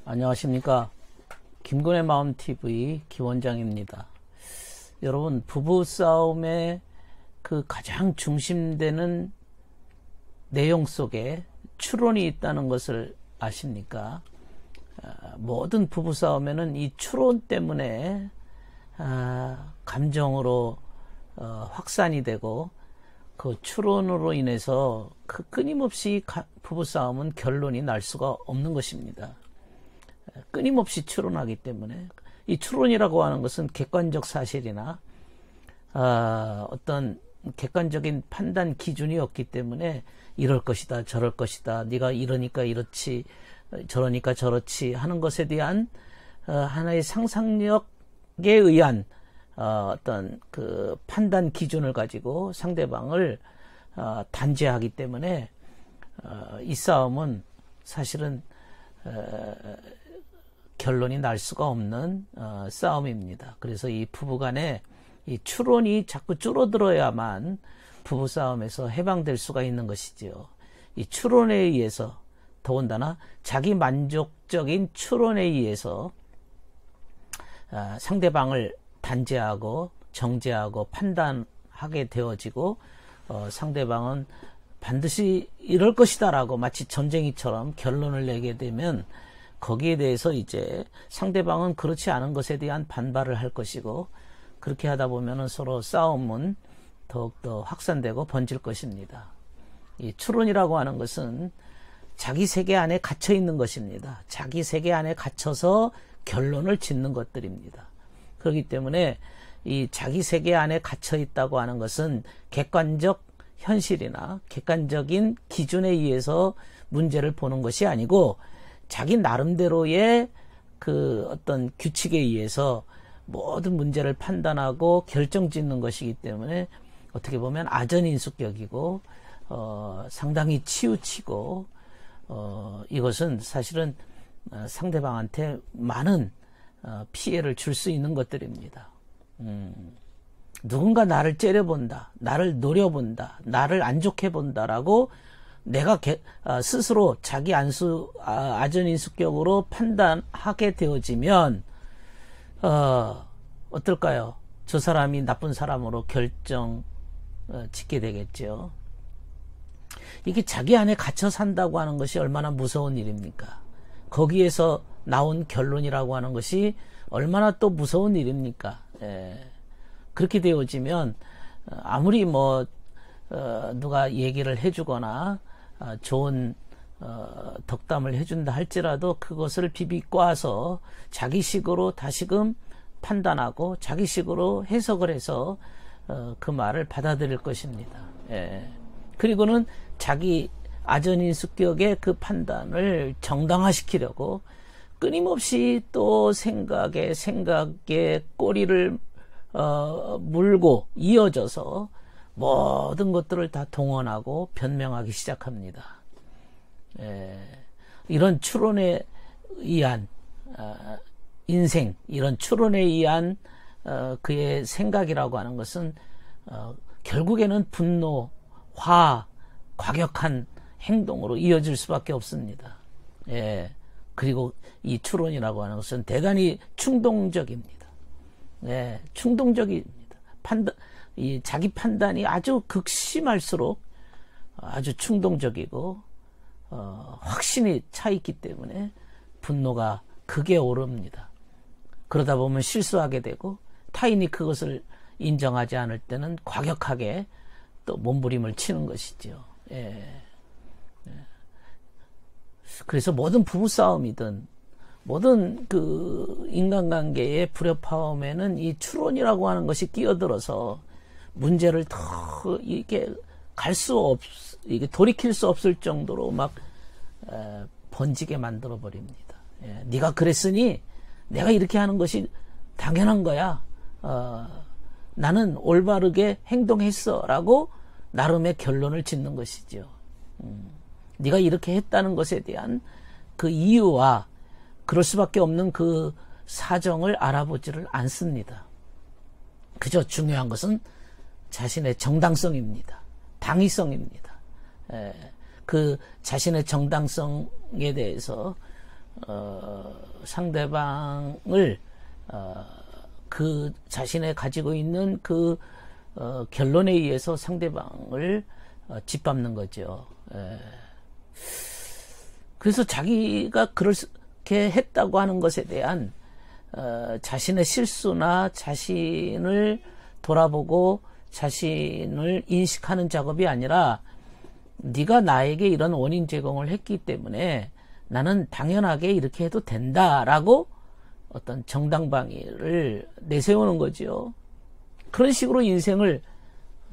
안녕하십니까. 김군의 마음TV 김원장입니다. 여러분, 부부싸움의 그 가장 중심되는 내용 속에 추론이 있다는 것을 아십니까? 모든 부부싸움에는 이 추론 때문에 감정으로 확산이 되고, 그 추론으로 인해서 그 끊임없이 부부싸움은 결론이 날 수가 없는 것입니다. 끊임없이 추론하기 때문에. 이 추론이라고 하는 것은 객관적 사실이나 어떤 객관적인 판단 기준이 없기 때문에 이럴 것이다, 저럴 것이다, 네가 이러니까 이렇지, 저러니까 저렇지 하는 것에 대한 하나의 상상력에 의한 어떤 그 판단 기준을 가지고 상대방을 단죄하기 때문에 이 싸움은 사실은 결론이 날 수가 없는 싸움입니다. 그래서 이 부부간에 이 추론이 자꾸 줄어들어야만 부부싸움에서 해방될 수가 있는 것이지요. 이 추론에 의해서, 더군다나 자기 만족적인 추론에 의해서 상대방을 단죄하고 정죄하고 판단하게 되어지고, 상대방은 반드시 이럴 것이다 라고 마치 전쟁이처럼 결론을 내게 되면 거기에 대해서 이제 상대방은 그렇지 않은 것에 대한 반발을 할 것이고, 그렇게 하다 보면은 서로 싸움은 더욱더 확산되고 번질 것입니다. 이 추론이라고 하는 것은 자기 세계 안에 갇혀 있는 것입니다. 자기 세계 안에 갇혀서 결론을 짓는 것들입니다. 그렇기 때문에 이 자기 세계 안에 갇혀 있다고 하는 것은 객관적 현실이나 객관적인 기준에 의해서 문제를 보는 것이 아니고, 자기 나름대로의 그 어떤 규칙에 의해서 모든 문제를 판단하고 결정짓는 것이기 때문에 어떻게 보면 아전인수격이고 상당히 치우치고, 이것은 사실은 상대방한테 많은 피해를 줄 수 있는 것들입니다. 누군가 나를 째려본다, 나를 노려본다, 나를 안 좋게 본다라고 내가 스스로 자기 아전인수격으로 판단하게 되어지면 어떨까요? 저 사람이 나쁜 사람으로 결정 짓게 되겠죠. 이게 자기 안에 갇혀 산다고 하는 것이 얼마나 무서운 일입니까? 거기에서 나온 결론이라고 하는 것이 얼마나 또 무서운 일입니까? 그렇게 되어지면 아무리 누가 얘기를 해주거나 좋은 덕담을 해준다 할지라도 그것을 비비꼬아서 자기식으로 다시금 판단하고 자기식으로 해석을 해서 그 말을 받아들일 것입니다. 그리고는 자기 아전인수격의 그 판단을 정당화시키려고 끊임없이 또 생각에 꼬리를 물고 이어져서 모든 것들을 다 동원하고 변명하기 시작합니다. 이런 추론에 의한 인생, 이런 추론에 의한 그의 생각이라고 하는 것은 결국에는 분노, 화, 과격한 행동으로 이어질 수밖에 없습니다. 그리고 이 추론이라고 하는 것은 대단히 충동적입니다. 충동적입니다. 이 자기 판단이 아주 극심할수록 아주 충동적이고 확신이 차 있기 때문에 분노가 극에 오릅니다. 그러다 보면 실수하게 되고, 타인이 그것을 인정하지 않을 때는 과격하게 또 몸부림을 치는 것이죠. 그래서 모든 부부싸움이든 모든 그 인간관계의 불협화음에는 이 추론이라고 하는 것이 끼어들어서 문제를 더 이게 이게 돌이킬 수 없을 정도로 막 번지게 만들어 버립니다. 네가 그랬으니 내가 이렇게 하는 것이 당연한 거야. 나는 올바르게 행동했어라고 나름의 결론을 짓는 것이죠. 네가 이렇게 했다는 것에 대한 그 이유와 그럴 수밖에 없는 그 사정을 알아보지를 않습니다. 그저 중요한 것은 자신의 정당성입니다. 당위성입니다. 그 자신의 정당성에 대해서 상대방을 그 자신의 가지고 있는 그 결론에 의해서 상대방을 짓밟는 거죠. 그래서 자기가 그렇게 했다고 하는 것에 대한 자신의 실수나 자신을 돌아보고 자신을 인식하는 작업이 아니라 네가 나에게 이런 원인 제공을 했기 때문에 나는 당연하게 이렇게 해도 된다라고 어떤 정당방위를 내세우는 거죠. 그런 식으로 인생을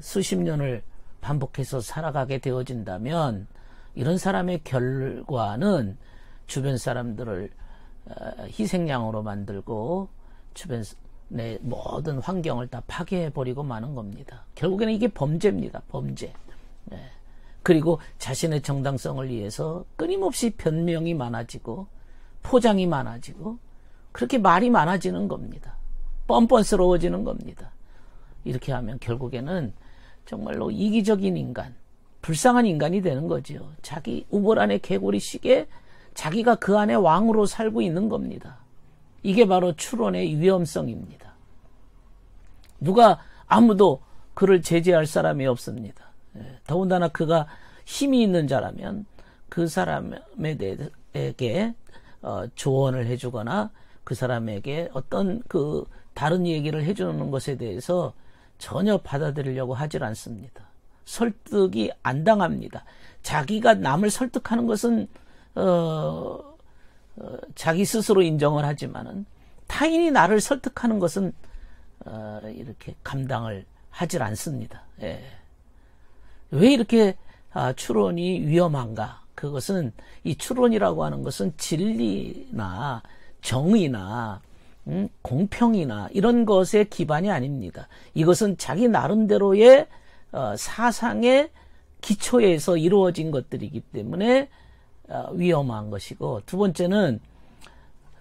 수십 년을 반복해서 살아가게 되어진다면 이런 사람의 결과는 주변 사람들을 희생양으로 만들고 주변의 모든 환경을 다 파괴해버리고 마는 겁니다. 결국에는 이게 범죄입니다. 범죄. 그리고 자신의 정당성을 위해서 끊임없이 변명이 많아지고 포장이 많아지고 그렇게 말이 많아지는 겁니다. 뻔뻔스러워지는 겁니다. 이렇게 하면 결국에는 정말로 이기적인 인간, 불쌍한 인간이 되는 거죠. 자기 우물 안에 개구리 쉬게 자기가 그 안에 왕으로 살고 있는 겁니다. 이게 바로 추론의 위험성입니다. 아무도 그를 제재할 사람이 없습니다. 더군다나 그가 힘이 있는 자라면 그 사람에게 조언을 해주거나 그 사람에게 어떤 그 다른 얘기를 해주는 것에 대해서 전혀 받아들이려고 하질 않습니다. 설득이 안 당합니다. 자기가 남을 설득하는 것은 자기 스스로 인정을 하지만은 타인이 나를 설득하는 것은 이렇게 감당을 하질 않습니다. 왜 이렇게 추론이 위험한가? 그것은 이 추론이라고 하는 것은 진리나 정의나 공평이나 이런 것의 기반이 아닙니다. 이것은 자기 나름대로의 사상의 기초에서 이루어진 것들이기 때문에 위험한 것이고, 두 번째는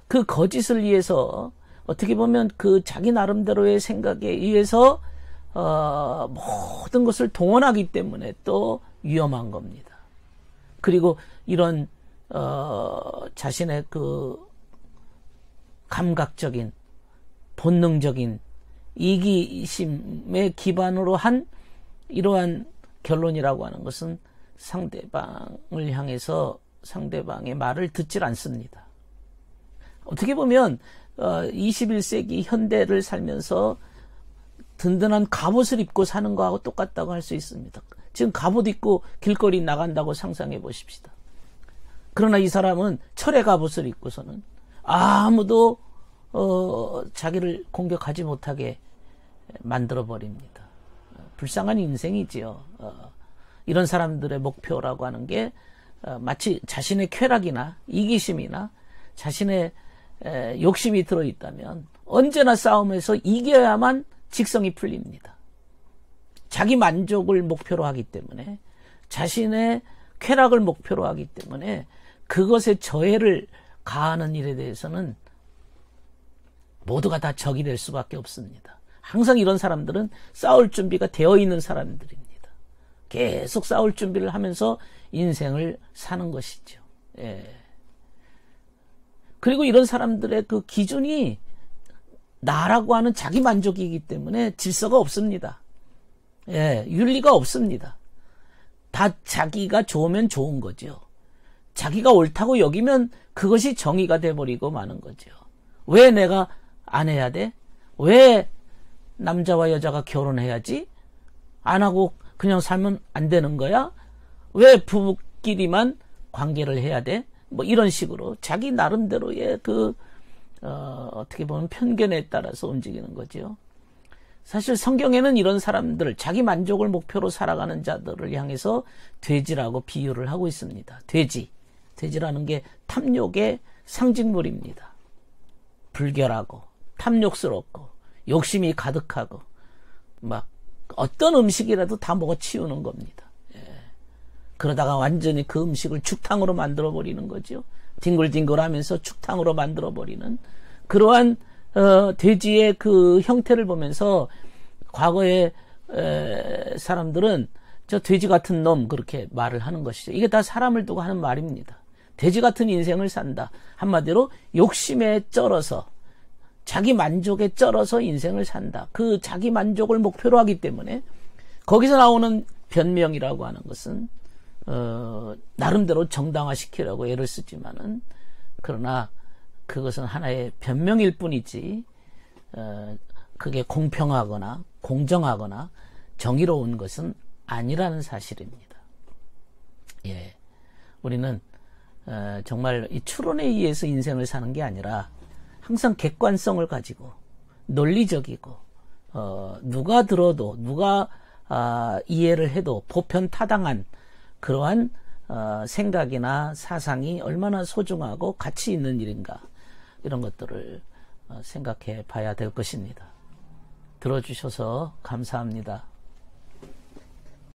그 거짓을 위해서 어떻게 보면 그 자기 나름대로의 생각에 의해서 모든 것을 동원하기 때문에 또 위험한 겁니다. 그리고 이런 자신의 그 감각적인 본능적인 이기심의 기반으로 한 이러한 결론이라고 하는 것은 상대방을 향해서 상대방의 말을 듣질 않습니다. 어떻게 보면 21세기 현대를 살면서 든든한 갑옷을 입고 사는 거하고 똑같다고 할 수 있습니다. 지금 갑옷 입고 길거리 나간다고 상상해 보십시다. 그러나 이 사람은 철의 갑옷을 입고서는 아무도 자기를 공격하지 못하게 만들어 버립니다. 불쌍한 인생이지요. 이런 사람들의 목표라고 하는 게 마치 자신의 쾌락이나 이기심이나 자신의 욕심이 들어있다면 언제나 싸움에서 이겨야만 직성이 풀립니다. 자기 만족을 목표로 하기 때문에, 자신의 쾌락을 목표로 하기 때문에 그것에 저해를 가하는 일에 대해서는 모두가 다 적이 될 수밖에 없습니다. 항상 이런 사람들은 싸울 준비가 되어 있는 사람들입니다. 계속 싸울 준비를 하면서 인생을 사는 것이죠. 그리고 이런 사람들의 그 기준이 나라고 하는 자기 만족이기 때문에 질서가 없습니다. 윤리가 없습니다. 다 자기가 좋으면 좋은 거죠. 자기가 옳다고 여기면 그것이 정의가 돼버리고 마는 거죠. 왜 내가 안 해야 돼? 왜 남자와 여자가 결혼해야지? 안 하고 그냥 살면 안 되는 거야? 왜 부부끼리만 관계를 해야 돼? 뭐 이런 식으로 자기 나름대로의 어떻게 보면 편견에 따라서 움직이는 거죠. 사실 성경에는 이런 사람들, 자기 만족을 목표로 살아가는 자들을 향해서 돼지라고 비유를 하고 있습니다. 돼지라는 게 탐욕의 상징물입니다. 불결하고 탐욕스럽고 욕심이 가득하고 막 어떤 음식이라도 다 먹어치우는 겁니다. 그러다가 완전히 그 음식을 죽탕으로 만들어버리는 거죠. 뒹굴뒹굴하면서 죽탕으로 만들어버리는 그러한 돼지의 그 형태를 보면서 과거의 사람들은 저 돼지 같은 놈 그렇게 말을 하는 것이죠. 이게 다 사람을 두고 하는 말입니다. 돼지 같은 인생을 산다. 한마디로 욕심에 쩔어서, 자기 만족에 쩔어서 인생을 산다. 그 자기 만족을 목표로 하기 때문에 거기서 나오는 변명이라고 하는 것은 나름대로 정당화시키려고 애를 쓰지만은, 그러나 그것은 하나의 변명일 뿐이지 그게 공평하거나 공정하거나 정의로운 것은 아니라는 사실입니다. 예, 우리는 정말 이 추론에 의해서 인생을 사는 게 아니라 항상 객관성을 가지고 논리적이고 누가 들어도 누가 이해를 해도 보편타당한 그러한 생각이나 사상이 얼마나 소중하고 가치 있는 일인가, 이런 것들을 생각해 봐야 될 것입니다. 들어주셔서 감사합니다.